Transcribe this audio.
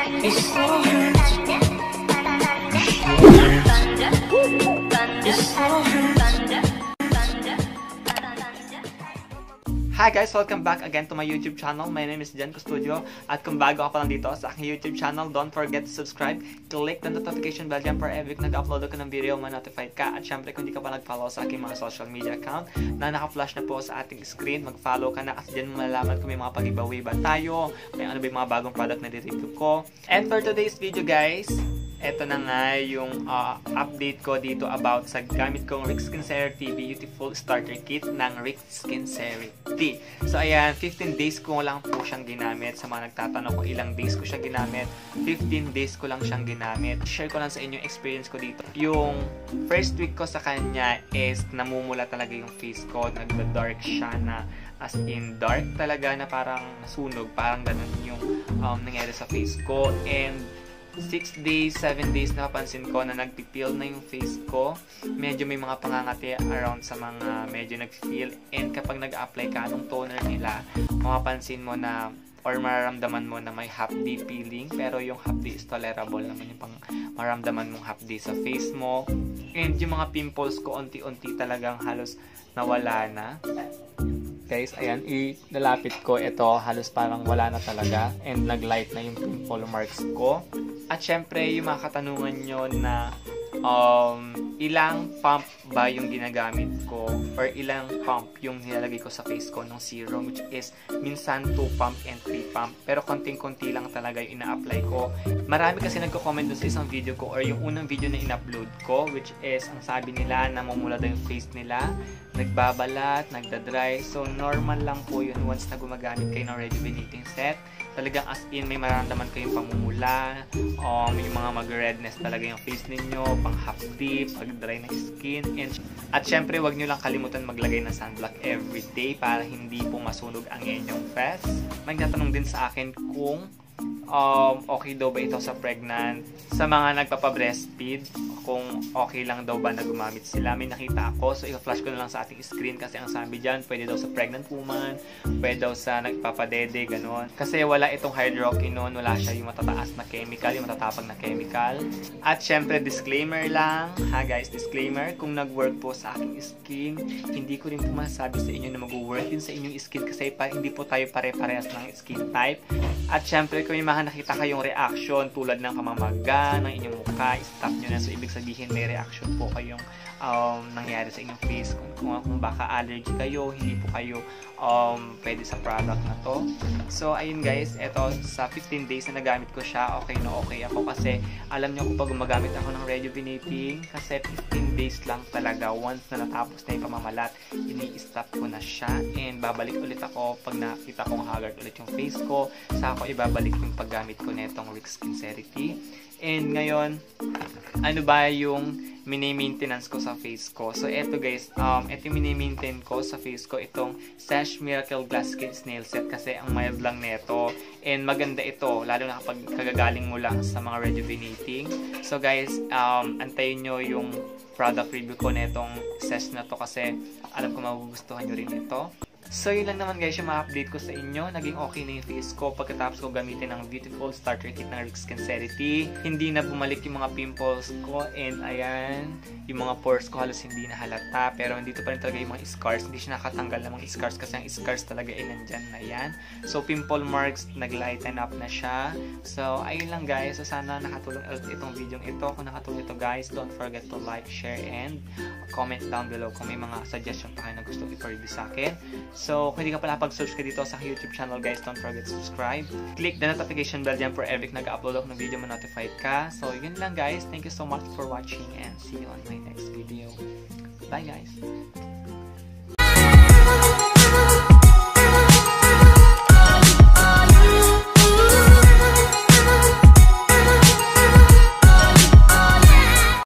It still hurts. It still hurts. Hi guys! Welcome back again to my YouTube channel. My name is Jen Custodio. At kung bago ka pa lang dito sa aking YouTube channel, don't forget to subscribe. Click the notification bell dyan para every nag-upload ako ng video, ma-notified ka. At syempre kung di ka pa nag-follow sa aking mga social media account na naka-flash na po sa ating screen, mag-follow ka na kasi dyan mo malalaman kung may mga pag-giveaway ba tayo, may ano ba yung mga bagong product na review ko. And for today's video guys, eto na nga yung update ko dito about sa gamit kong Rick Sincerity Beautiful Starter Kit ng Rick Sincerity. So ayan, 15 days ko lang po siyang ginamit. Sa mga nagtatanong kung ilang days ko siya ginamit, 15 days ko lang siyang ginamit. Share ko lang sa inyo yung experience ko dito. Yung first week ko sa kanya is namumula talaga yung face ko. Nagda-dark siya na as in dark talaga na parang nasunog. Parang ganun yung nangyari sa face ko. And 6 days, 7 days napapansin ko na nagpipil na yung face ko. Medyo may mga pangangati around sa mga medyo nagpipil. And kapag nag-apply ka nung toner nila, mapapansin mo na or mararamdaman mo na may half day peeling. Pero yung half day is tolerable naman yung pang maramdaman mong half day sa face mo. And yung mga pimples ko unti-unti talagang halos nawala na. Guys, ayan, nalapit ko ito, halos parang wala na talaga and nag-light na yung pimple marks ko. At syempre, yung mga katanungan nyo na ilang pump ba yung ginagamit ko or ilang pump yung nilalagay ko sa face ko ng serum, which is minsan 2 pump and 3 pump, pero konting-konti lang talaga yung ina-apply ko. Marami kasi nagko-comment dun sa isang video ko or yung unang video na in-upload ko, which is ang sabi nila na mamula daw yung face nila, nagbabalat, nagda-dry. So normal lang po yun once na gumagamit kayo ng rejuvenating set. Talagang as in may mararamdaman kayong pamumula, yung mga mag-redness talaga yung face ninyo, pang half day, pag dry ng skin. At syempre wag nyo lang kalimutan maglagay ng sunblock everyday para hindi po masunog ang inyong face. May nagtatanong din sa akin kung okay daw ba ito sa pregnant, sa mga nagpapa-breastfeed, kung okay lang daw ba na gumamit sila. May nakita ako, so i-flash ko na lang sa ating screen kasi ang sabi dyan, pwede daw sa pregnant woman, pwede daw sa nagpapadede, gano'n. Kasi wala itong hydroquinone, wala siya yung matataas na chemical, yung matatapag na chemical. At syempre, disclaimer lang, ha guys, disclaimer, kung nag-work po sa aking skin, hindi ko rin po masasabi sa inyo na mag-work din sa inyong skin kasi hindi po tayo pare-parehas ng skin type. At syempre, kung may mga nakita kayong reaction tulad ng pamamaga ng inyong mukha, stop nyo na. So, ibig sabihin may reaction po kayong nangyari sa inyong face. Kung baka allergy kayo, hindi po kayo pwede sa product na to. So, ayun guys, eto sa 15 days na nagamit ko siya, okay na okay ako kasi alam nyo kung pag gumagamit ako ng rejuvenating, kasi 15 days lang talaga. Once na natapos na yung pamamalat, ini-stop ko na siya and babalik ulit ako pag nakita kong haggard ulit yung face ko. Sa ako ibabalik yung paggamit ko netong Rick Sincerity. And ngayon, ano ba yung mini-maintenance ko sa face ko? So, eto guys, eto yung mini-maintain ko sa face ko, itong Sash Miracle Glass Skin Snail Set kasi ang mild lang neto. And maganda ito, lalo na kapag kagagaling mo lang sa mga rejuvenating. So guys, antayin nyo yung product review ko netong Sash na to kasi alam ko magugustuhan nyo rin ito. So yun lang naman guys yung ma-update ko sa inyo. Naging okay na yung face ko pagkatapos ko gamitin ng Beautiful Starter Kit ng Rick Sincerity. Hindi na bumalik yung mga pimples ko and ayan, yung mga pores ko halos hindi na halata. Pero dito pa rin talaga yung mga scars. Hindi siya nakatanggal ng mga scars kasi ang scars talaga ay nandyan na yan. So pimple marks, nag-lighten up na siya. So ayun lang guys. So sana nakatulong itong video ito. Kung nakatulong ito guys, don't forget to like, share, and comment down below kung may mga suggestion pa kayo na gusto i-review sa akin. So, kung hindi ka pala pag-search ka dito sa YouTube channel guys, don't forget to subscribe. Click the notification bell dyan for every nag-upload ako ng video, ma-notified ka. So, yun lang guys. Thank you so much for watching and see you on my next video. Bye guys!